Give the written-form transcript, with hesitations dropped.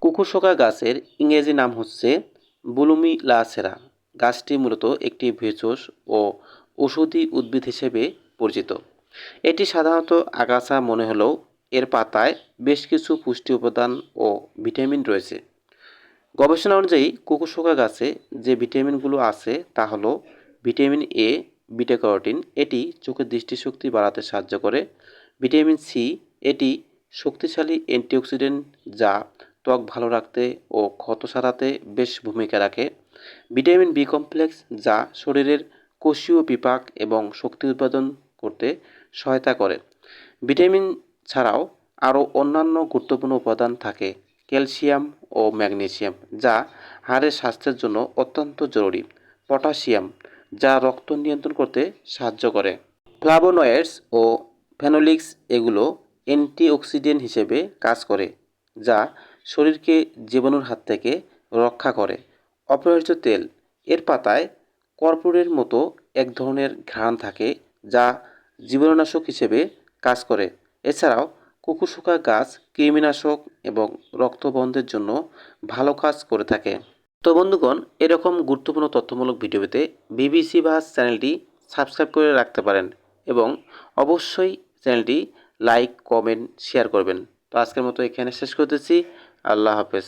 কুকুরশোকা গাছের ইংরেজি নাম হচ্ছে বুলুমিলাসেরা। গাছটি মূলত একটি ভেষজ ও ঔষধি উদ্ভিদ হিসেবে পরিচিত। এটি সাধারণত আগাছা মনে হলেও এর পাতায় বেশ কিছু পুষ্টি উপাদান ও ভিটামিন রয়েছে। গবেষণা অনুযায়ী কুকুরশোকা গাছে যে ভিটামিনগুলো আছে তা হলো ভিটামিন এ, বিটা ক্যারোটিন, এটি চোখের দৃষ্টিশক্তি বাড়াতে সাহায্য করে। ভিটামিন সি, এটি শক্তিশালী অ্যান্টিঅক্সিডেন্ট যা ত্বক ভালো রাখতে ও ক্ষত সারাতে বেশ ভূমিকা রাখে। ভিটামিন বি কমপ্লেক্স, যা শরীরের কোষীয় বিপাক এবং শক্তি উৎপাদন করতে সহায়তা করে। ভিটামিন ছাড়াও আরও অন্যান্য গুরুত্বপূর্ণ উপাদান থাকে, ক্যালসিয়াম ও ম্যাগনেসিয়াম, যা হাড়ের স্বাস্থ্যের জন্য অত্যন্ত জরুরি। পটাশিয়াম, যা রক্ত নিয়ন্ত্রণ করতে সাহায্য করে। ফ্লাভোনয়েডস ও ফেনোলিক্স, এগুলো অ্যান্টিঅক্সিডেন্ট হিসেবে কাজ করে, যা শরীরকে জীবাণুর হাত থেকে রক্ষা করে। অপরিহার্য তেল, এর পাতায় কর্পূরের মতো এক ধরনের ঘ্রাণ থাকে যা জীবাণুনাশক হিসেবে কাজ করে। এছাড়াও কুকুরশুকা গাছ কৃমিনাশক এবং রক্ত বন্ধের জন্য ভালো কাজ করে থাকে। তো বন্ধুগণ, এরকম গুরুত্বপূর্ণ তথ্যমূলক ভিডিও পেতে বিবিসি বাস চ্যানেলটি সাবস্ক্রাইব করে রাখতে পারেন এবং অবশ্যই চ্যানেলটি লাইক, কমেন্ট, শেয়ার করবেন। তো আজকের মতো এখানে শেষ করতেছি। আল্লাহ হাফেজ।